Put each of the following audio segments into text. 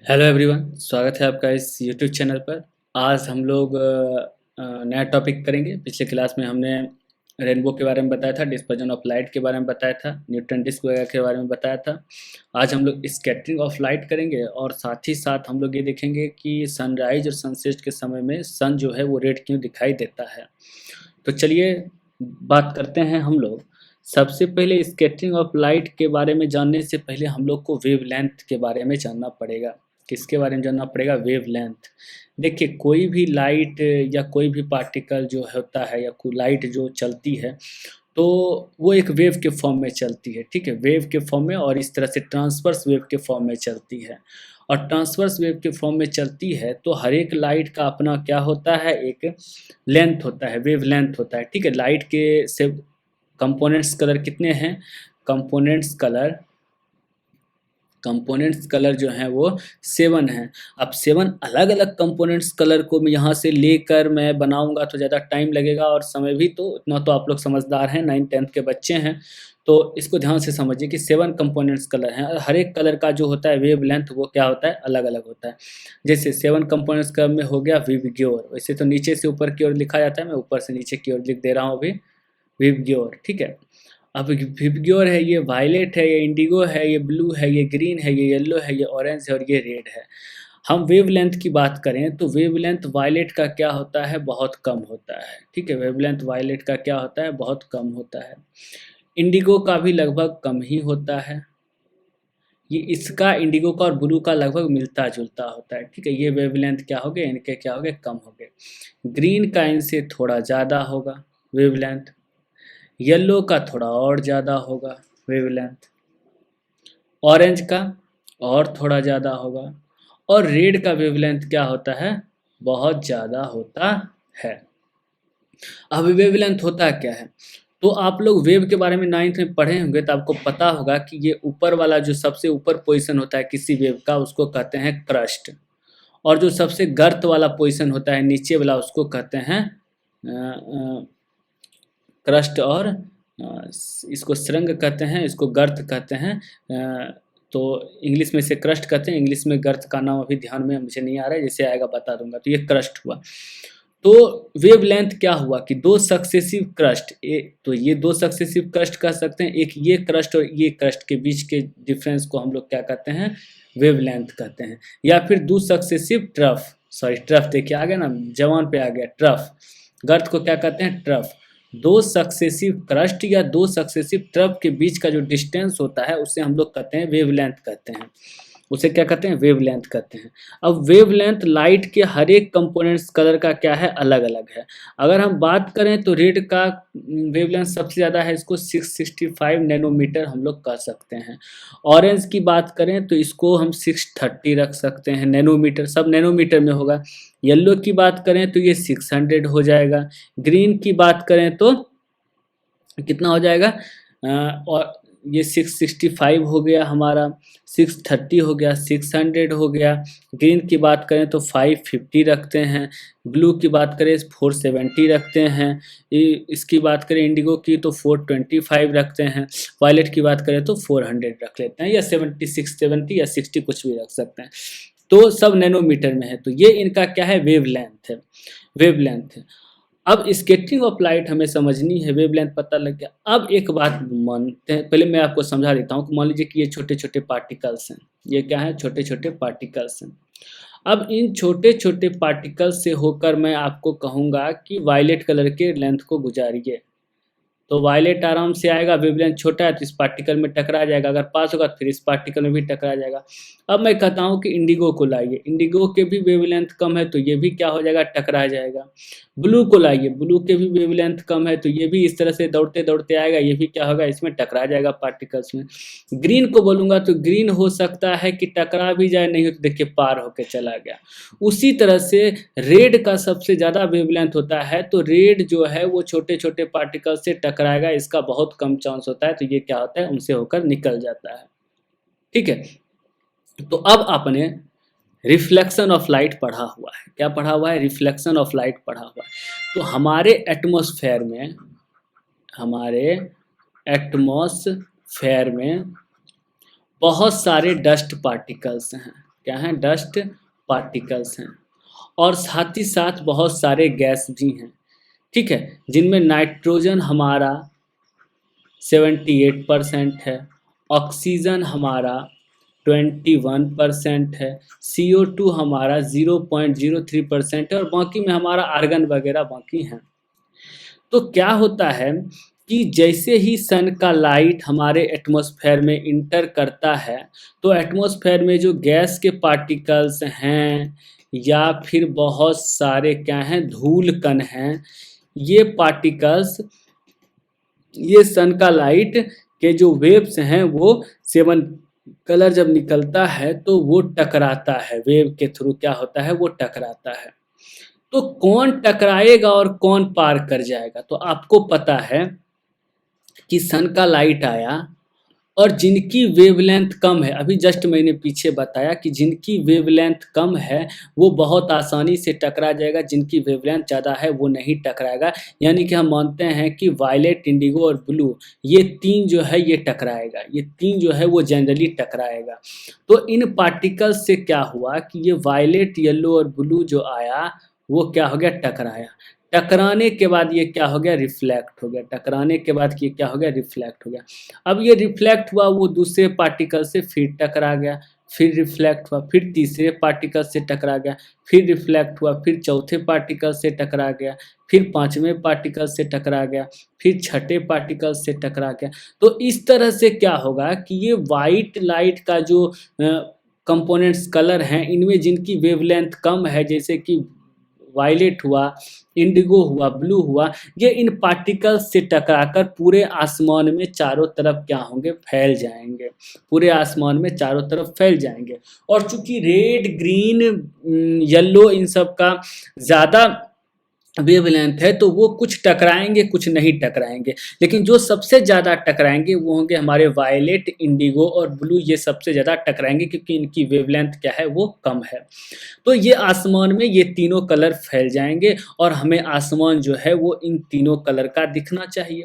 Hello everyone, स्वागत है आपका इस यूट्यूब चैनल पर। आज हम लोग नया टॉपिक करेंगे। पिछले क्लास में हमने रेनबो के बारे में बताया था, डिस्पर्जन ऑफ लाइट के बारे में बताया था, न्यूटन डिस्क वगैरह के बारे में बताया था। आज हम लोग स्कैटरिंग ऑफ लाइट करेंगे और साथ ही साथ हम लोग ये देखेंगे कि सनराइज और सनसेट के समय में सन जो है वो रेड क्यों दिखाई देता है। तो चलिए बात करते हैं हम लोग। सबसे पहले स्कैटरिंग ऑफ लाइट के बारे में जानने से पहले हम लोग को वेवलेंथ के बारे में जानना पड़ेगा। किसके बारे में जानना पड़ेगा? वेवलेंथ। देखिए, कोई भी लाइट या कोई भी पार्टिकल जो होता है या कोई लाइट जो चलती है तो वो एक वेव के फॉर्म में चलती है। ठीक है, वेव के फॉर्म में, और इस तरह से ट्रांसवर्स वेव के फॉर्म में चलती है। और ट्रांसवर्स वेव के फॉर्म में चलती है तो हर एक लाइट का अपना क्या होता है, एक लेंथ होता है, वेव लेंथ होता है। ठीक है, लाइट के से कंपोनेंट्स कलर कितने हैं? कंपोनेंट्स कलर जो हैं वो 7 हैं। अब 7 अलग अलग कंपोनेंट्स कलर को मैं यहाँ से लेकर मैं बनाऊंगा तो ज़्यादा टाइम लगेगा और समय भी। तो इतना तो आप लोग समझदार हैं, 9th-10th के बच्चे हैं, तो इसको ध्यान से समझिए कि 7 कंपोनेंट्स कलर हैं और हर एक कलर का जो होता है वेव लेंथ वो क्या होता है, अलग अलग होता है। जैसे 7 कंपोनेंट्स कलर में हो गया विबग्योर। वैसे तो नीचे से ऊपर की ओर लिखा जाता है, मैं ऊपर से नीचे की ओर लिख दे रहा हूँ अभी। विबग्योर, ठीक है। अब विबग्योर है, ये वायलेट है, ये इंडिगो है, ये ब्लू है, ये ग्रीन है, ये येलो है, ये ऑरेंज है और ये रेड है। हम वेवलेंथ की बात करें तो वेवलेंथ वायलेट का क्या होता है, बहुत कम होता है। ठीक है, वेवलेंथ वायलेट का क्या होता है, बहुत कम होता है। इंडिगो का भी लगभग कम ही होता है। ये इसका इंडिगो का और ब्लू का लगभग मिलता जुलता होता है। ठीक है, ये वेवलेंथ क्या हो गए, इनके क्या हो गए, कम हो गए। ग्रीन का इनसे थोड़ा ज़्यादा होगा वेवलेंथ। येलो का थोड़ा और ज़्यादा होगा वेवलेंथ। ऑरेंज का और थोड़ा ज़्यादा होगा। और रेड का वेवलेंथ क्या होता है, बहुत ज़्यादा होता है। अब वेवलेंथ होता क्या है, तो आप लोग वेव के बारे में 9th में पढ़े होंगे तो आपको पता होगा कि ये ऊपर वाला जो सबसे ऊपर पोजीशन होता है किसी वेव का उसको कहते हैं क्रस्ट। और जो सबसे गर्त वाला पोजीशन होता है नीचे वाला उसको कहते हैं क्रस्ट। और इसको सुरंग कहते हैं, इसको गर्त कहते हैं। तो इंग्लिश में इसे क्रस्ट कहते हैं, इंग्लिश में गर्त का नाम अभी ध्यान में मुझे नहीं आ रहा है, जैसे आएगा बता दूंगा। तो ये क्रस्ट हुआ। तो वेवलेंथ क्या हुआ कि दो सक्सेसिव क्रस्ट, तो ये दो सक्सेसिव क्रस्ट कह सकते हैं। एक ये क्रस्ट और ये क्रस्ट के बीच के डिफरेंस को हम लोग क्या कहते हैं, वेवलेंथ कहते हैं। या फिर दो सक्सेसिव ट्रफ, सॉरी ट्रफ देखिए आ गया ना, जवान पे आ गया ट्रफ। गर्त को क्या कहते हैं, ट्रफ। दो सक्सेसिव क्रस्ट या दो सक्सेसिव ट्रफ के बीच का जो डिस्टेंस होता है उसे हम लोग कहते हैं वेवलेंथ कहते हैं। उसे क्या कहते हैं, वेवलेंथ कहते हैं। अब वेवलेंथ लाइट के हर एक कंपोनेंट्स कलर का क्या है, अलग अलग है। अगर हम बात करें तो रेड का वेवलेंथ सबसे ज़्यादा है, इसको 665 नैनोमीटर हम लोग कह सकते हैं। ऑरेंज की बात करें तो इसको हम 630 रख सकते हैं नैनोमीटर, सब नैनोमीटर में होगा। येलो की बात करें तो ये 600 हो जाएगा। ग्रीन की बात करें तो कितना हो जाएगा, और ये 665 हो गया हमारा, 630 हो गया, 600 हो गया। ग्रीन की बात करें तो 550 रखते हैं। ब्लू की बात करें 470 रखते हैं। इसकी बात करें इंडिगो की तो 425 रखते हैं। वायलेट की बात करें तो 400 रख लेते हैं, या 76 70 या 60 कुछ भी रख सकते हैं। तो सब नैनोमीटर में है। तो ये इनका क्या है, वेवलेंथ है, वेवलेंथ है। अब स्कैटरिंग ऑफ लाइट हमें समझनी है, वेवलेंथ पता लग गया। अब एक बात मानते हैं, पहले मैं आपको समझा देता हूँ कि मान लीजिए कि ये छोटे छोटे पार्टिकल्स हैं। ये क्या है, छोटे छोटे पार्टिकल्स हैं। अब इन छोटे छोटे पार्टिकल्स से होकर मैं आपको कहूँगा कि वायलेट कलर के लेंथ को गुजारिए, तो वायलेट आराम से आएगा। वेवलेंथ छोटा है तो इस पार्टिकल में टकरा जाएगा, अगर पास होगा तो फिर इस पार्टिकल में भी टकरा जाएगा। अब मैं कहता हूँ कि इंडिगो को लाइए, इंडिगो के भी वेवलेंथ कम है तो ये भी क्या हो जाएगा, टकरा जाएगा। ब्लू को लाइए, ब्लू के भी वेवलेंथ कम है तो ये भी इस तरह से दौड़ते दौड़ते आएगा, ये भी क्या होगा, इसमें टकरा जाएगा पार्टिकल्स में। ग्रीन को बोलूँगा तो ग्रीन हो सकता है कि टकरा भी जाए, नहीं हो तो देखिए पार होके चला गया। उसी तरह से रेड का सबसे ज़्यादा वेवलेंथ होता है, तो रेड जो है वो छोटे छोटे पार्टिकल से टकराएगा, इसका बहुत कम चांस होता है। तो ये क्या होता है, उनसे होकर निकल जाता है। ठीक है, तो अब आपने रिफ्लेक्शन ऑफ लाइट पढ़ा हुआ है, क्या पढ़ा हुआ है, रिफ्लेक्शन ऑफ लाइट पढ़ा हुआ है। तो हमारे एटमॉस्फेयर में बहुत सारे डस्ट पार्टिकल्स हैं। क्या हैं, डस्ट पार्टिकल्स हैं। और साथ ही साथ बहुत सारे गैस भी हैं, ठीक है, जिनमें नाइट्रोजन हमारा 78% है, ऑक्सीजन हमारा 21% है, CO2 हमारा 0.03% है, और बाकी में हमारा आर्गन वगैरह बाकी हैं। तो क्या होता है कि जैसे ही सन का लाइट हमारे एटमॉस्फेयर में इंटर करता है, तो एटमॉस्फेयर में जो गैस के पार्टिकल्स हैं या फिर बहुत सारे क्या हैं, धूल कण हैं, ये पार्टिकल्स, ये सन का लाइट के जो वेव्स हैं वो सेवन कलर जब निकलता है तो वो टकराता है, वेव के थ्रू क्या होता है, वो टकराता है। तो कौन टकराएगा और कौन पार कर जाएगा? तो आपको पता है कि सन का लाइट आया और जिनकी वेवलेंथ कम है, अभी जस्ट मैंने पीछे बताया कि जिनकी वेवलेंथ कम है वो बहुत आसानी से टकरा जाएगा, जिनकी वेवलेंथ ज़्यादा है वो नहीं टकराएगा। यानी कि हम मानते हैं कि वायलेट, इंडिगो और ब्लू, ये तीन जो है ये टकराएगा, ये तीन जो है वो जनरली टकराएगा। तो इन पार्टिकल्स से क्या हुआ कि ये वायलेट, येलो और ब्लू जो आया वो क्या हो गया, टकराया। टकराने के बाद ये क्या हो गया, रिफ्लेक्ट हो गया। टकराने के बाद ये क्या हो गया, रिफ्लेक्ट हो गया। अब ये रिफ्लेक्ट हुआ, वो दूसरे पार्टिकल से फिर टकरा गया, फिर रिफ्लेक्ट हुआ, फिर तीसरे पार्टिकल से टकरा गया, फिर रिफ्लेक्ट हुआ, फिर चौथे पार्टिकल से टकरा गया, फिर पांचवें पार्टिकल से टकरा गया, फिर छठे पार्टिकल से टकरा गया। तो इस तरह से क्या होगा कि ये वाइट लाइट का जो कंपोनेंट्स कलर हैं, इनमें जिनकी वेवलेंथ कम है, जैसे कि वायलेट हुआ, इंडिगो हुआ, ब्लू हुआ, ये इन पार्टिकल्स से टकराकर पूरे आसमान में चारों तरफ क्या होंगे, फैल जाएंगे, पूरे आसमान में चारों तरफ फैल जाएंगे। और चूंकि रेड, ग्रीन, येलो इन सब का ज़्यादा वेवलेंथ है तो वो कुछ टकराएंगे, कुछ नहीं टकराएंगे, लेकिन जो सबसे ज़्यादा टकराएंगे वो होंगे हमारे वायलेट, इंडिगो और ब्लू, ये सबसे ज़्यादा टकराएंगे क्योंकि इनकी वेवलेंथ क्या है, वो कम है। तो ये आसमान में ये तीनों कलर फैल जाएंगे और हमें आसमान जो है वो इन तीनों कलर का दिखना चाहिए।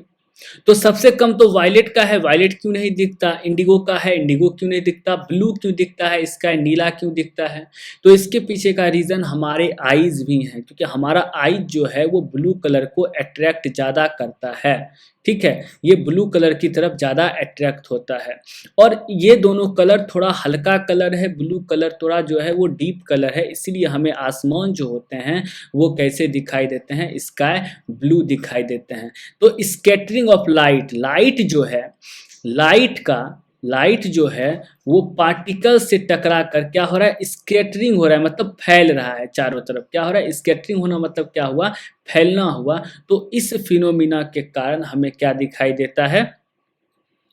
तो सबसे कम तो वायलेट का है, वायलेट क्यों नहीं दिखता, इंडिगो का है, इंडिगो क्यों नहीं दिखता, ब्लू क्यों दिखता है, स्काई नीला क्यों दिखता है? तो इसके पीछे का रीज़न हमारे आईज भी हैं, क्योंकि हमारा आईज जो है वो ब्लू कलर को अट्रैक्ट ज़्यादा करता है, ठीक है, ये ब्लू कलर की तरफ ज़्यादा अट्रैक्ट होता है। और ये दोनों कलर थोड़ा हल्का कलर है, ब्लू कलर थोड़ा जो है वो डीप कलर है, इसलिए हमें आसमान जो होते हैं वो कैसे दिखाई देते हैं, स्काई ब्लू दिखाई देते हैं। तो स्कैटरिंग ऑफ लाइट, लाइट जो है, लाइट जो है वो पार्टिकल से टकरा कर क्या हो रहा है, स्कैटरिंग हो रहा है, मतलब फैल रहा है चारों तरफ। क्या हो रहा है, स्कैटरिंग होना मतलब क्या हुआ, फैलना हुआ। तो इस फिनोमिना के कारण हमें क्या दिखाई देता है,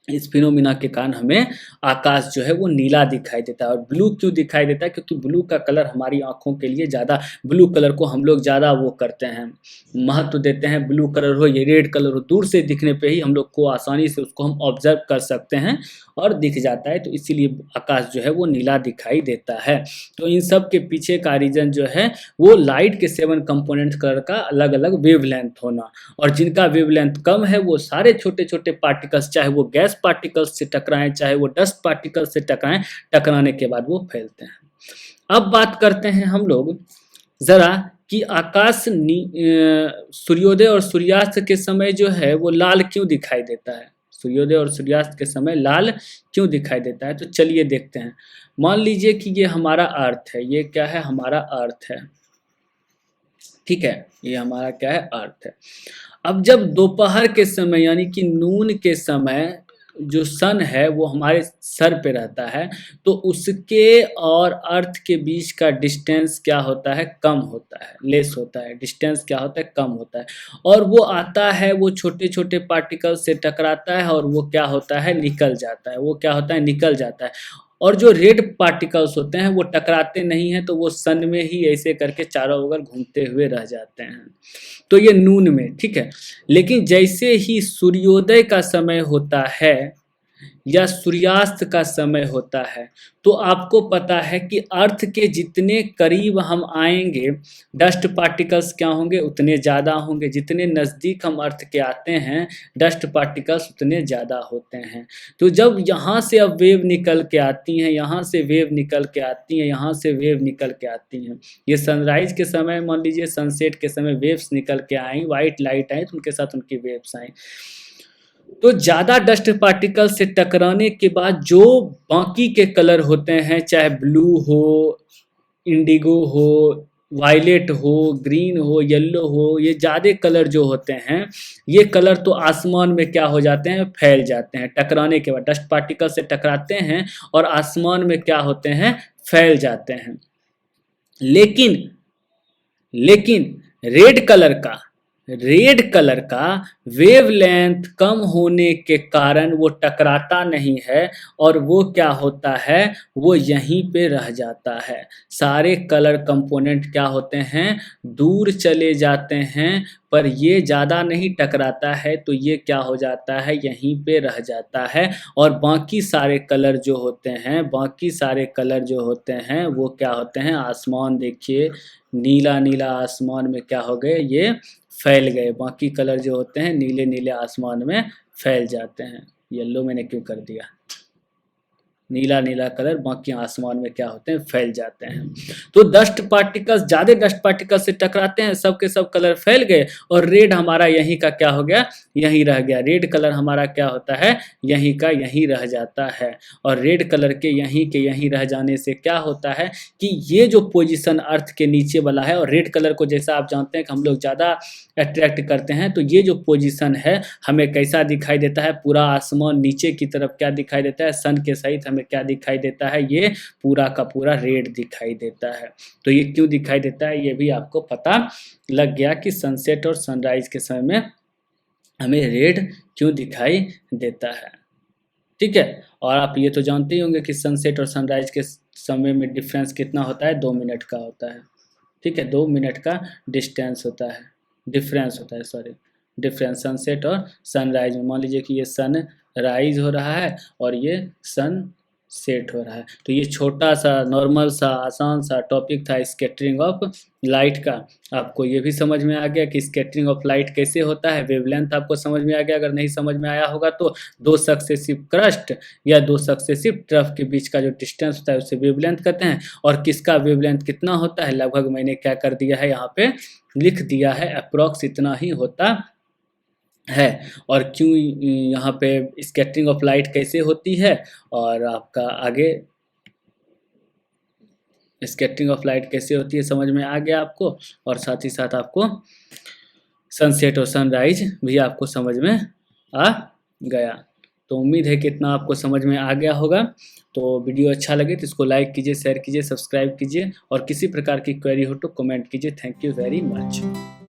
इस फिनोमिना के कारण हमें आकाश जो है वो नीला दिखाई देता है। और ब्लू क्यों दिखाई देता है, क्योंकि ब्लू का कलर हमारी आंखों के लिए ज़्यादा, ब्लू कलर को हम लोग ज़्यादा वो करते हैं, महत्व देते हैं। ब्लू कलर हो, ये रेड कलर हो, दूर से दिखने पे ही हम लोग को आसानी से उसको हम ऑब्जर्व कर सकते हैं और दिख जाता है, तो इसीलिए आकाश जो है वो नीला दिखाई देता है। तो इन सब के पीछे का रीज़न जो है वो लाइट के 7 कंपोनेंट कलर का अलग अलग वेवलेंथ होना, और जिनका वेवलेंथ कम है वो सारे छोटे छोटे पार्टिकल्स, चाहे वो गैस पार्टिकल्स से टकराएं, चाहे वो डस्ट पार्टिकल्स से टकराएं, टकराने के बाद वो फैलते हैं। अब बात करते हैं हम लोग ज़रा कि आकाश सूर्योदय और सूर्यास्त के समय जो है वो लाल क्यों दिखाई देता है, सूर्योदय और सूर्यास्त के समय लाल क्यों दिखाई देता है। तो चलिए देखते हैं। मान लीजिए कि ये हमारा अर्थ है, ये क्या है, हमारा अर्थ है, ठीक है, ये हमारा क्या है, अर्थ है। अब जब दोपहर के समय यानी कि नून के समय जो सन है वो हमारे सर पे रहता है, तो उसके और अर्थ के बीच का डिस्टेंस क्या होता है, कम होता है, लेस होता है, डिस्टेंस क्या होता है, कम होता है। और वो आता है, वो छोटे छोटे पार्टिकल से टकराता है और वो क्या होता है, निकल जाता है, वो क्या होता है, निकल जाता है। और जो रेड पार्टिकल्स होते हैं वो टकराते नहीं हैं, तो वो सन में ही ऐसे करके चारों ओर घूमते हुए रह जाते हैं। तो ये नून में, ठीक है। लेकिन जैसे ही सूर्योदय का समय होता है, या सूर्यास्त का समय होता है, तो आपको पता है कि अर्थ के जितने करीब हम आएंगे डस्ट पार्टिकल्स क्या होंगे, उतने ज़्यादा होंगे। जितने नज़दीक हम अर्थ के आते हैं डस्ट पार्टिकल्स उतने ज़्यादा होते हैं। तो जब यहाँ से अब वेव निकल के आती हैं, यहाँ से वेव निकल के आती हैं, यहाँ से वेव निकल के आती हैं, ये सनराइज के समय मान लीजिए सनसेट के समय वेव्स निकल के आई, वाइट लाइट आई तो उनके साथ उनकी वेव्स आई। तो ज़्यादा डस्ट पार्टिकल से टकराने के बाद जो बाकी के कलर होते हैं, चाहे ब्लू हो, इंडिगो हो, वायलेट हो, ग्रीन हो, येलो हो, ये ज़्यादा कलर जो होते हैं ये कलर तो आसमान में क्या हो जाते हैं, फैल जाते हैं। टकराने के बाद डस्ट पार्टिकल से टकराते हैं और आसमान में क्या होते हैं, फैल जाते हैं। लेकिन रेड कलर का वेवलेंथ कम होने के कारण वो टकराता नहीं है और वो क्या होता है, वो यहीं पे रह जाता है। सारे कलर कंपोनेंट क्या होते हैं, दूर चले जाते हैं, पर ये ज़्यादा नहीं टकराता है तो ये क्या हो जाता है, यहीं पे रह जाता है। और बाकी सारे कलर जो होते हैं वो क्या होते हैं, आसमान देखिए नीला नीला आसमान में क्या हो गए, ये फैल गए। बाकी कलर जो होते हैं नीले नीले आसमान में फैल जाते हैं। येलो मैंने क्यों कर दिया, नीला नीला कलर बाकी आसमान में क्या होते हैं, फैल जाते हैं। तो डस्ट पार्टिकल्स ज़्यादा डस्ट पार्टिकल से टकराते हैं, सब के सब कलर फैल गए और रेड हमारा यहीं का क्या हो गया, यहीं रह गया। रेड कलर हमारा क्या होता है, यहीं का यहीं रह जाता है। और रेड कलर के यहीं रह जाने से क्या होता है कि ये जो पोजीशन अर्थ के नीचे वाला है, और रेड कलर को जैसा आप जानते हैं कि हम लोग ज़्यादा अट्रैक्ट करते हैं, तो ये जो पोजीशन है हमें कैसा दिखाई देता है, पूरा आसमान नीचे की तरफ क्या दिखाई देता है, सन के सहित हमें क्या दिखाई देता है, ये पूरा का पूरा रेड दिखाई देता है। तो ये क्यों दिखाई देता है ये भी आपको पता लग गया कि सनसेट और सनराइज के समय में हमें रेड क्यों दिखाई देता है। ठीक है, और आप ये तो जानते ही होंगे कि सनसेट और सनराइज के समय में डिफरेंस कितना होता है, 2 मिनट का होता है। ठीक है, 2 मिनट का डिफरेंस होता है डिफरेंस सनसेट और सनराइज में। मान लीजिए कि ये सन राइज हो रहा है और ये सन सेट हो रहा है। तो ये छोटा सा नॉर्मल सा आसान सा टॉपिक था स्कैटरिंग ऑफ लाइट का। आपको ये भी समझ में आ गया कि स्कैटरिंग ऑफ लाइट कैसे होता है, वेवलेंथ आपको समझ में आ गया। अगर नहीं समझ में आया होगा तो 2 सक्सेसिव क्रस्ट या 2 सक्सेसिव ट्रफ के बीच का जो डिस्टेंस होता है उसे वेवलेंथ कहते हैं। और किसका वेवलेंथ कितना होता है, लगभग मैंने क्या कर दिया है यहाँ पे लिख दिया है, अप्रॉक्स इतना ही होता है। और क्यों यहाँ पे स्कैटरिंग ऑफ लाइट कैसे होती है, और आपका आगे स्कैटरिंग ऑफ लाइट कैसे होती है समझ में आ गया आपको। और साथ ही साथ आपको सनसेट और सनराइज भी आपको समझ में आ गया। तो उम्मीद है कि इतना आपको समझ में आ गया होगा। तो वीडियो अच्छा लगे तो इसको लाइक कीजिए, शेयर कीजिए, सब्सक्राइब कीजिए, और किसी प्रकार की क्वेरी हो तो कमेंट कीजिए। Thank you very much.